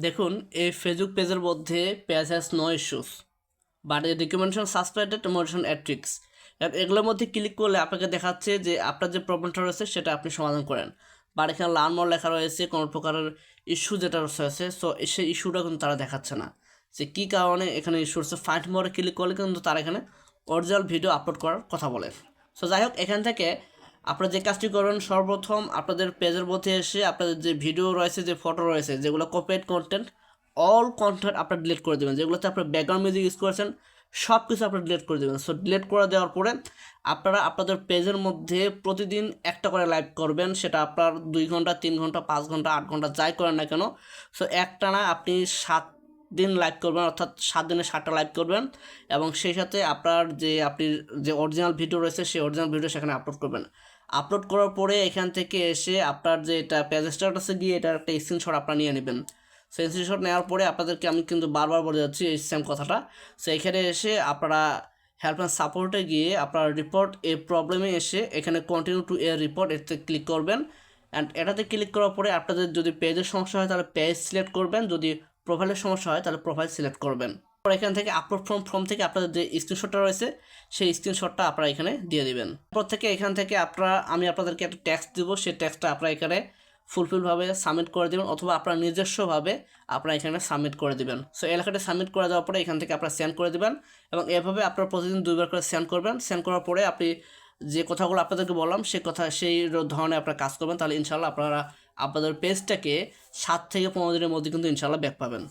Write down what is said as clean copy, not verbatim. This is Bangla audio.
দেখুন এই ফেসবুক পেজের মধ্যে page has no issues but এই রিকমেন্ডেশন সাসপেন্ডেড মোশন অ্যাট্রিক্স এগুলোর মধ্যে ক্লিক করলে আপনাকে দেখাচ্ছে যে আপনার যে প্রবলেমটা রয়েছে সেটা আপনি সমাধান করেন। বাট এখানে লার্ন মোর লেখা রয়েছে কোনো প্রকারের ইস্যু যেটা রয়েছে, সো সেই ইস্যুটা কিন্তু তারা দেখাচ্ছে না যে কী কারণে এখানে ইস্যু হচ্ছে। ফাইন্ড মোরে ক্লিক করলে কিন্তু তারা এখানে অরিজিনাল ভিডিও আপলোড করার কথা বলে। সো যাই হোক, এখান থেকে আপনারা যে কাজটি করবেন, সর্বপ্রথম আপনাদের পেজের মধ্যে এসে আপনাদের যে ভিডিও রয়েছে, যে ফটো রয়েছে, যেগুলো কপিরাইট কন্টেন্ট, অল কন্টেন্ট আপনারা ডিলিট করে দেবেন। যেগুলোতে আপনার ব্যাকগ্রাউন্ড মিউজিক ইউজ করেছেন সব কিছু আপনারা ডিলিট করে দেবেন। সো ডিলিট করে দেওয়ার পরে আপনারা আপনাদের পেজের মধ্যে প্রতিদিন একটা করে লাইভ করবেন। সেটা আপনার 2 ঘন্টা, 3 ঘন্টা, 5 ঘন্টা, 8 ঘন্টা যাই করেন না কেন। সো একটানা আপনি 7 দিন লাইভ করবেন, অর্থাৎ 7 দিনে 7টা লাইভ করবেন এবং সেই সাথে আপনার আপনি যে অরিজিনাল ভিডিও রয়েছে সেই অরিজিনাল ভিডিও সেখানে আপলোড করবেন। আপলোড করার পরে এখান থেকে এসে আপনার যে এটা পেজ স্ট্যাটাসে গিয়ে এটার একটা স্ক্রিনশট আপনারা নিয়ে নেবেন। সো স্ক্রিনশট নেওয়ার পরে আপনাদেরকে আমি কিন্তু বারবার বলে যাচ্ছি এই সেম কথাটা। সো এখানে এসে আপনারা হেল্পলাইন সাপোর্টে গিয়ে আপনার রিপোর্ট এই প্রবলেমে এসে এখানে কন্টিনিউ টু এ রিপোর্ট এতে ক্লিক করবেন। অ্যান্ড এটাতে ক্লিক করার পরে আপনাদের যদি পেজের সমস্যা হয় তাহলে পেজ সিলেক্ট করবেন, যদি প্রোফাইলের সমস্যা হয় তাহলে প্রোফাইল সিলেক্ট করবেন। এখান থেকে আপলোড ফর্ম থেকে আপনাদের যে স্ক্রিনশটটা রয়েছে সেই স্ক্রিনশটটা আপনারা এখানে দিয়ে দিবেন। তারপর থেকে এখান থেকে আমি আপনাদেরকে একটা ট্যাক্স দিব, সেই ট্যাক্সটা আপনারা এখানে ফুলফিলভাবে সাবমিট করে দেবেন, অথবা আপনার নিজস্বভাবে আপনারা এখানে সাবমিট করে দেবেন। সো এলাকাটা সাবমিট করে দেওয়ার পরে এখান থেকে আপনারা সেন্ড করে দেবেন এবং এভাবে আপনারা প্রতিদিন 2বার করে সেন্ড করবেন। সেন্ড করার পরে আপনি যে কথাগুলো আপনাদেরকে বললাম সেই ধরনের আপনারা কাজ করবেন, তাহলে ইনশাল্লাহ আপনারা আপনাদের পেজটাকে 7 থেকে 15 দিনের মধ্যে কিন্তু ইনশাল্লাহ ব্যাক পাবেন।